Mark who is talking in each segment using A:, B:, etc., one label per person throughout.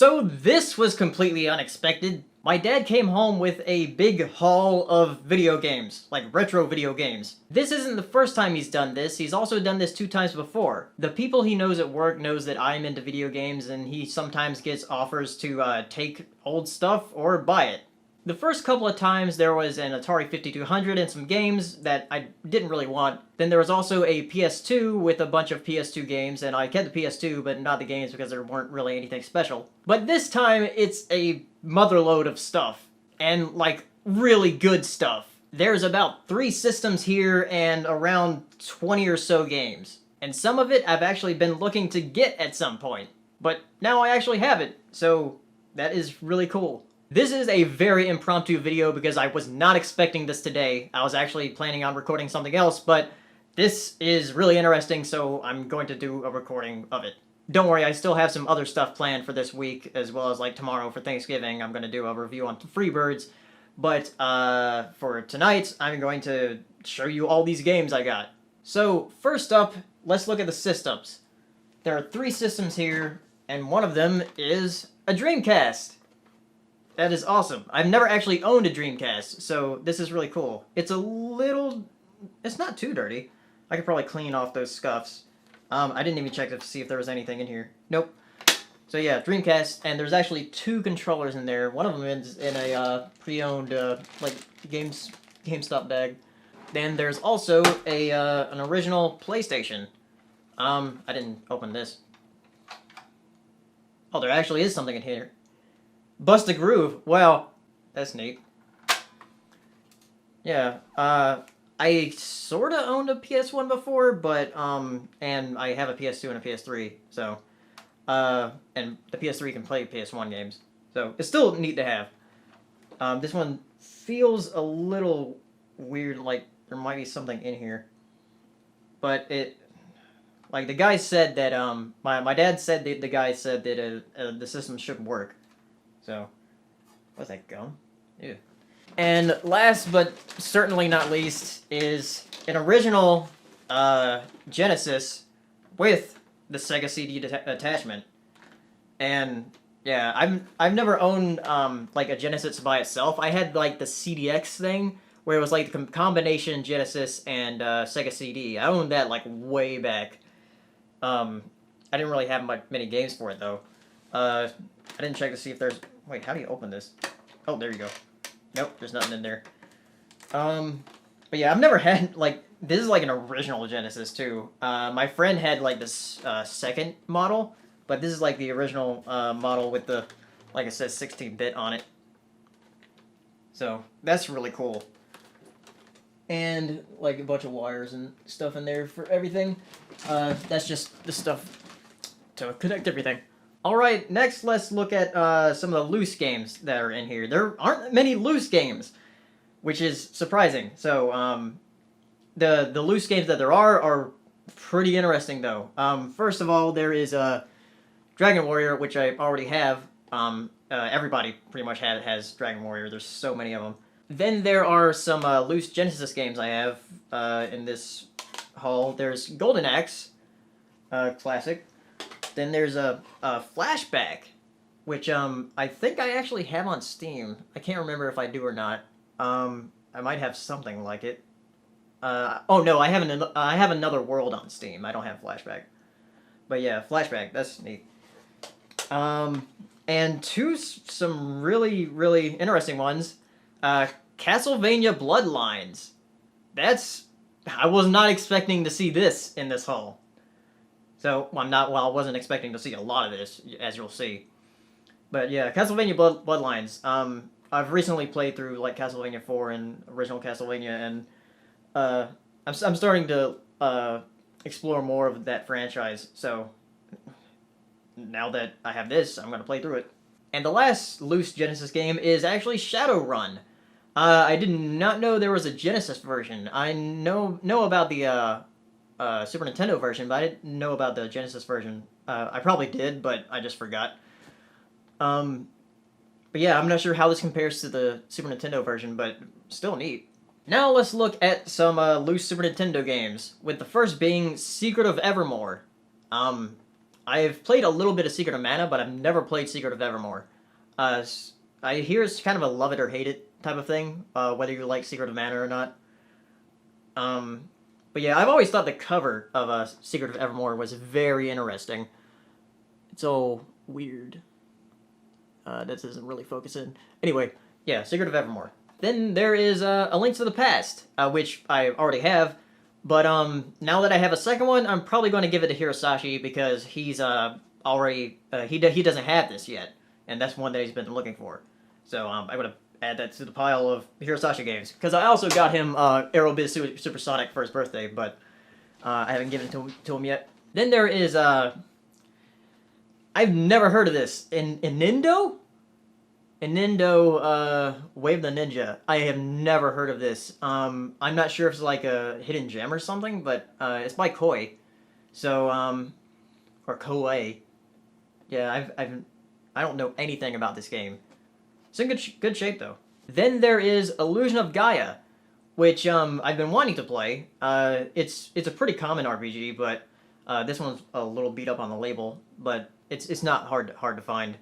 A: So this was completely unexpected. My dad came home with a big haul of video games, like retro video games. This isn't the first time he's done this, he's also done this 2 times before. The people he knows at work knows that I'm into video games, and he sometimes gets offers to take old stuff or buy it. The first couple of times there was an Atari 5200 and some games that I didn't really want. Then there was also a PS2 with a bunch of PS2 games, and I kept the PS2 but not the games because there weren't really anything special. But this time it's a motherload of stuff, and like really good stuff. There's about 3 systems here and around 20 or so games. And some of it I've actually been looking to get at some point. But now I actually have it, so that is really cool. This is a very impromptu video because I was not expecting this today. I was actually planning on recording something else, but this is really interesting, so I'm going to do a recording of it. Don't worry, I still have some other stuff planned for this week, as well as like tomorrow for Thanksgiving. I'm going to do a review on Freebirds, but for tonight, I'm going to show you all these games I got. So first up, let's look at the systems. There are 3 systems here, and one of them is a Dreamcast. That is awesome. I've never actually owned a Dreamcast, so this is really cool. It's not too dirty. I could probably clean off those scuffs. I didn't even check to see if there was anything in here. Nope. So yeah, Dreamcast, and there's actually 2 controllers in there. One of them is in a pre-owned like GameStop bag. Then there's also an original PlayStation. I didn't open this. Oh, there actually is something in here. Bust a Groove. Wow, that's neat. Yeah, I sorta owned a PS1 before, but and I have a PS2 and a PS3, so and the PS3 can play PS1 games, so it's still neat to have. This one feels a little weird, like there might be something in here, but like the guy said that my dad said that the guy said that the system should work. So, what's that, gum? Ew. And last but certainly not least is an original Genesis with the Sega CD attachment. And yeah, I've never owned like a Genesis by itself. I had like the CDX thing where it was like the combination Genesis and Sega CD. I owned that like way back. I didn't really have many games for it though. I didn't check to see if there's... Wait, how do you open this? Oh, there you go. Nope, there's nothing in there. But yeah, I've never had, like... This is like an original Genesis, too. My friend had, like, this second model, but this is, like, the original model with the, like I said, 16-bit on it. So, that's really cool. And, like, a bunch of wires and stuff in there for everything. That's just the stuff to connect everything. Alright, next let's look at some of the loose games that are in here. There aren't many loose games, which is surprising. So, the loose games that there are pretty interesting, though. First of all, there is Dragon Warrior, which I already have. Everybody pretty much has Dragon Warrior. There's so many of them. Then there are some loose Genesis games I have in this haul. There's Golden Axe, classic. Then there's a Flashback, which I think I actually have on Steam. I can't remember if I do or not. I might have something like it. Oh no, I have Another World on Steam. I don't have Flashback. But yeah, Flashback, that's neat. And some really, really interesting ones. Castlevania Bloodlines. I was not expecting to see this in this haul. So, I wasn't expecting to see a lot of this, as you'll see. But yeah, Castlevania Bloodlines. I've recently played through, like, Castlevania 4 and original Castlevania, and I'm starting to explore more of that franchise, so now that I have this, I'm going to play through it. And the last loose Genesis game is actually Shadowrun. I did not know there was a Genesis version. I know about the Super Nintendo version, but I didn't know about the Genesis version. I probably did, but I just forgot. But yeah, I'm not sure how this compares to the Super Nintendo version, but still neat. Now let's look at some loose Super Nintendo games, with the first being Secret of Evermore. I've played a little bit of Secret of Mana, but I've never played Secret of Evermore. I hear it's kind of a love it or hate it type of thing, whether you like Secret of Mana or not. But yeah, I've always thought the cover of Secret of Evermore was very interesting. It's all weird. That doesn't really focus in. Anyway, yeah, Secret of Evermore. Then there is A Link to the Past, which I already have. But now that I have a second one, I'm probably going to give it to Hirosashi because he's already he doesn't have this yet, and that's one that he's been looking for. So I'm going to add that to the pile of Hirosashi games because I also got him Aerobiz Supersonic for his birthday, but I haven't given it to him yet. Then there is I've never heard of this Inindo. Wave the Ninja. I have never heard of this. I'm not sure if it's like a hidden gem or something, but it's by Koei. So, or Koei. Yeah, I don't know anything about this game. It's in good shape though. Then there is Illusion of Gaia, which I've been wanting to play. It's a pretty common RPG, but this one's a little beat up on the label, but it's not hard to find.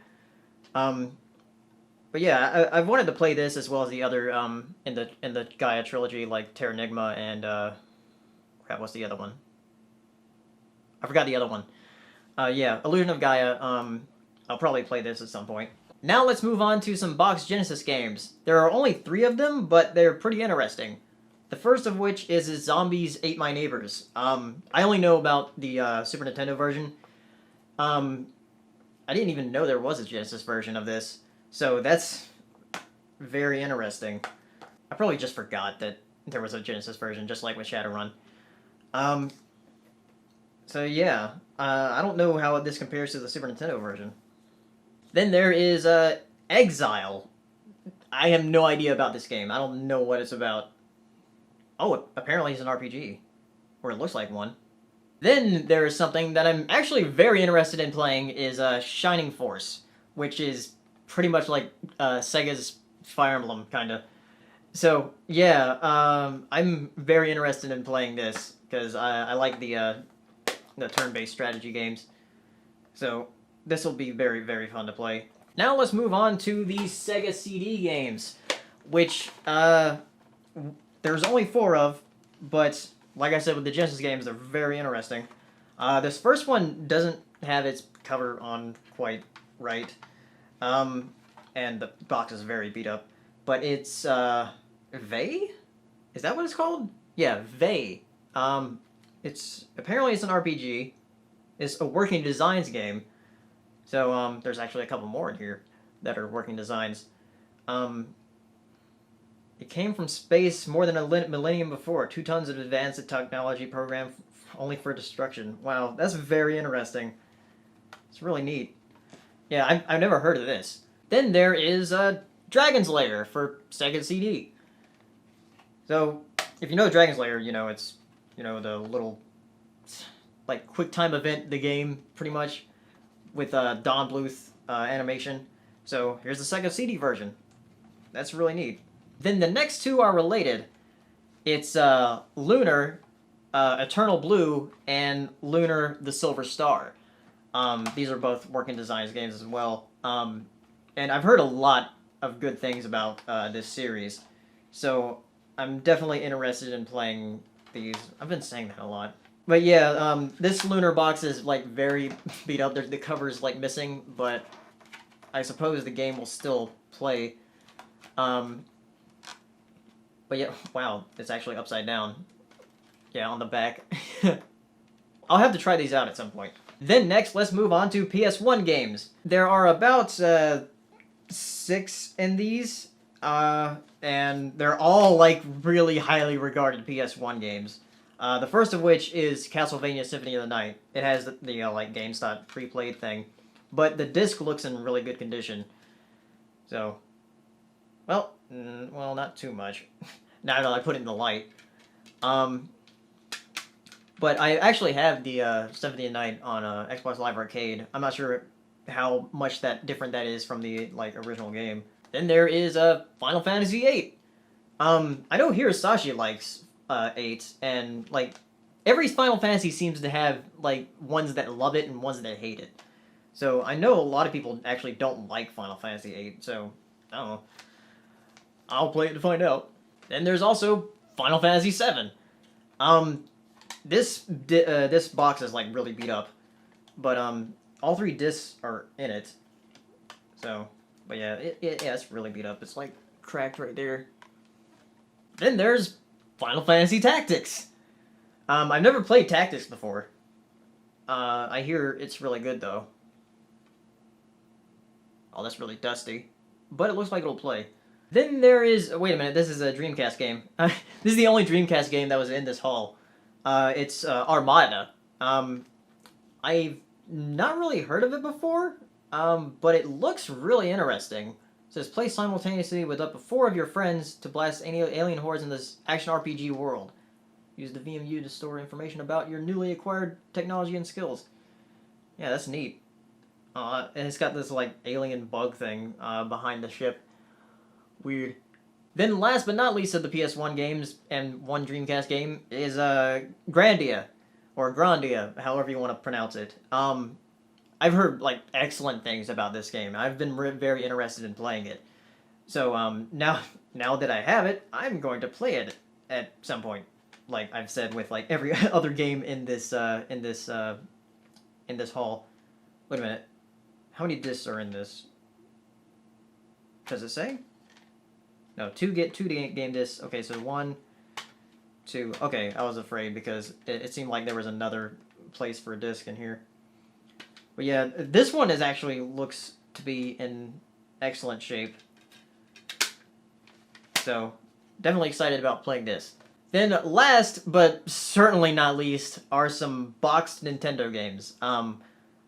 A: But yeah, I've wanted to play this as well as the other in the Gaia trilogy, like Terranigma and crap, what's the other one? I forgot the other one. Yeah, Illusion of Gaia. I'll probably play this at some point. Now let's move on to some Box Genesis games. There are only 3 of them, but they're pretty interesting. The first of which is Zombies Ate My Neighbors. I only know about the Super Nintendo version. I didn't even know there was a Genesis version of this. So that's very interesting. I probably just forgot that there was a Genesis version, just like with Shadowrun. So yeah, I don't know how this compares to the Super Nintendo version. Then there is Exile. I have no idea about this game. I don't know what it's about. Oh, apparently it's an RPG. Or it looks like one. Then there is something that I'm actually very interested in playing is Shining Force, which is pretty much like Sega's Fire Emblem, kind of. So, yeah, I'm very interested in playing this, because I like the turn-based strategy games. So, this will be very, very fun to play. Now let's move on to the Sega CD games, which there's only 4 of, but like I said with the Genesis games, they're very interesting. This first one doesn't have its cover on quite right. And the box is very beat up. But it's, Vey? Is that what it's called? Yeah, Vey. Apparently it's an RPG. It's a working designs game. So, there's actually a couple more in here that are working designs. It came from space more than a millennium before. 2 tons of advanced technology programmed only for destruction. Wow, that's very interesting. It's really neat. Yeah, I've never heard of this. Then there is Dragon's Lair for Sega CD. So, if you know Dragon's Lair, you know it's, the little, like, quick time event, the game, pretty much, with Don Bluth animation. So, here's the Sega CD version. That's really neat. Then the next 2 are related. It's Lunar, Eternal Blue, and Lunar the Silver Star. These are both working designs games as well. And I've heard a lot of good things about this series. So I'm definitely interested in playing these. I've been saying that a lot. But yeah, this Lunar box is like very beat up. The cover's like missing, but I suppose the game will still play. But yeah, wow, it's actually upside down. Yeah, on the back. I'll have to try these out at some point. Then next, let's move on to PS1 games. There are about 6 in these, and they're all like really highly regarded PS1 games. The first of which is Castlevania Symphony of the Night. It has the like GameStop pre-played thing, but the disc looks in really good condition. So, well, not too much. Now that I put it in the light. But I actually have the Symphony of the Night on Xbox Live Arcade. I'm not sure how much different that is from the like original game. Then there is Final Fantasy VIII. I know Hirosashi likes 8, and like every Final Fantasy seems to have like ones that love it and ones that hate it. So I know a lot of people actually don't like Final Fantasy VIII. So I don't know. I'll play it to find out. Then there's also Final Fantasy VII. This box is like really beat up, but all 3 discs are in it. So, but yeah, it's really beat up. It's like cracked right there. Then there's Final Fantasy Tactics. I've never played Tactics before. I hear it's really good though. Oh, that's really dusty, but it looks like it'll play. Then there is. Wait a minute, this is a Dreamcast game. This is the only Dreamcast game that was in this haul. It's Armada. I've not really heard of it before, but it looks really interesting. It says play simultaneously with up to 4 of your friends to blast any alien hordes in this action RPG world. Use the VMU to store information about your newly acquired technology and skills. Yeah, that's neat. And it's got this like alien bug thing behind the ship. Weird. Then last but not least of the PS1 games and one Dreamcast game is Grandia, or Grandia, however you want to pronounce it. I've heard like excellent things about this game. I've been very interested in playing it. So now that I have it, I'm going to play it at some point. Like I've said with like every other game in this haul. Wait a minute. How many discs are in this? Does it say? No, two game discs. Okay, so 1, 2. Okay, I was afraid because it seemed like there was another place for a disc in here. But yeah, this one is actually looks to be in excellent shape. So definitely excited about playing this. Then last, but certainly not least, are some boxed Nintendo games.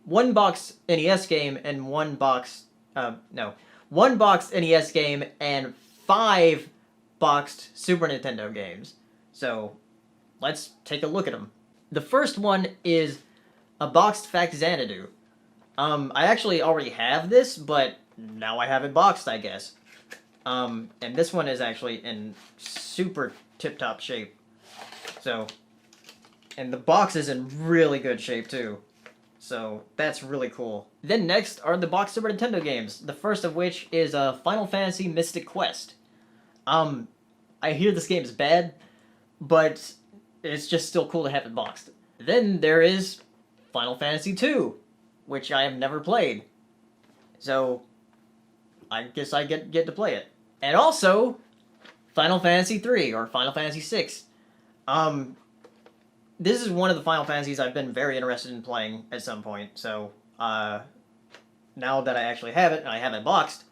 A: One boxed NES game and one boxed NES game and 5 boxed Super Nintendo games. So let's take a look at them. The first one is a boxed Fact Xanadu. I actually already have this, but now I have it boxed, I guess. And this one is actually in super tip-top shape. So, and the box is in really good shape too. So that's really cool. Then next are the boxed Super Nintendo games. The first of which is Final Fantasy Mystic Quest. I hear this game is bad, but it's just still cool to have it boxed. Then there is Final Fantasy II, which I have never played. So I guess I get to play it. And also Final Fantasy III or Final Fantasy VI. This is one of the Final Fantasies I've been very interested in playing at some point. So now that I actually have it and I have it boxed,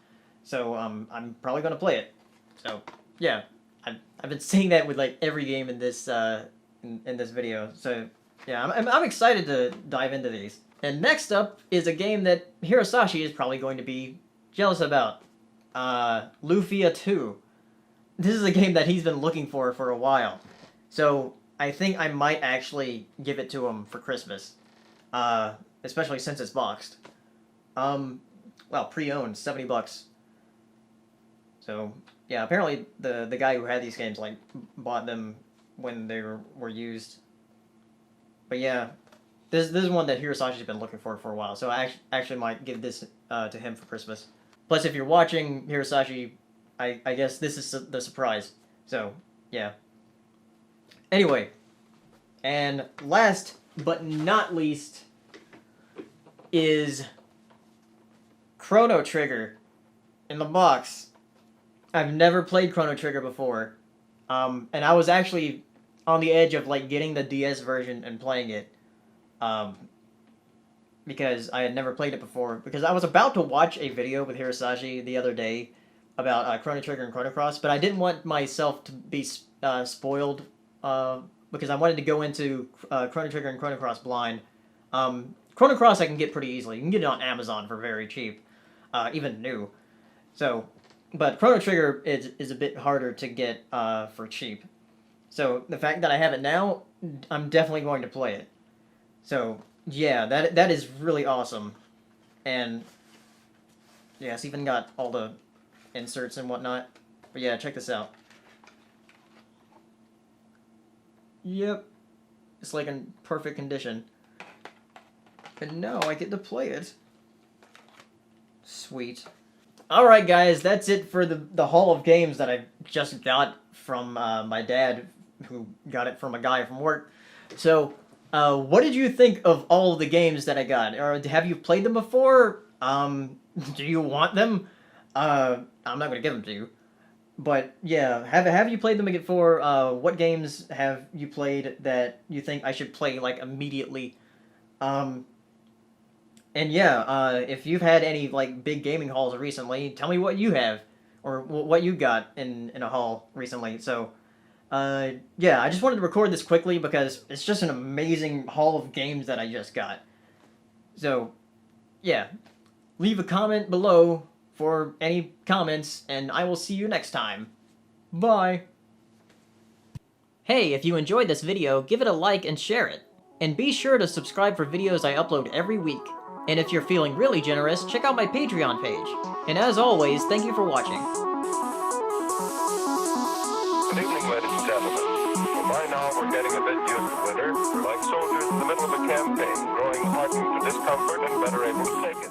A: so I'm probably going to play it. So yeah, I've been saying that with like every game in this in this video. So yeah, I'm excited to dive into these. And next up is a game that Hirosashi is probably going to be jealous about. Lufia 2. This is a game that he's been looking for a while. So I think I might actually give it to him for Christmas. Especially since it's boxed. Well, pre-owned, $70. So yeah, apparently the guy who had these games like bought them when they were used. But yeah, this is one that Hirosashi's been looking for a while. So I actually might give this to him for Christmas. Plus, if you're watching Hirosashi, I guess this is the surprise. So yeah. Anyway, and last but not least is Chrono Trigger in the box. I've never played Chrono Trigger before, and I was actually on the edge of like getting the DS version and playing it, because I had never played it before. Because I was about to watch a video with Hirosashi the other day about Chrono Trigger and Chrono Cross, but I didn't want myself to be spoiled because I wanted to go into Chrono Trigger and Chrono Cross blind. Chrono Cross I can get pretty easily. You can get it on Amazon for very cheap, even new. So, but Chrono Trigger is a bit harder to get for cheap. So the fact that I have it now, I'm definitely going to play it. So yeah, that is really awesome. And yeah, it's even got all the inserts and whatnot. But yeah, check this out. Yep. It's like in perfect condition. And now I get to play it. Sweet. Alright guys, that's it for the haul of games that I just got from my dad, who got it from a guy from work. So, what did you think of all of the games that I got? Or have you played them before? Do you want them? I'm not gonna give them to you. But yeah, have you played them before? What games have you played that you think I should play like immediately? And yeah, if you've had any like big gaming hauls recently, tell me what you have or what you got in a haul recently. So, yeah, I just wanted to record this quickly because it's just an amazing haul of games that I just got. So, yeah, leave a comment below for any comments, and I will see you next time. Bye! Hey, if you enjoyed this video, give it a like and share it. And be sure to subscribe for videos I upload every week. And if you're feeling really generous, check out my Patreon page. And as always, thank you for watching.
B: Good evening, ladies and gentlemen. Well, by now we're getting a bit used to winter, like soldiers in the middle of a campaign, growing hardened to discomfort and better able to take it.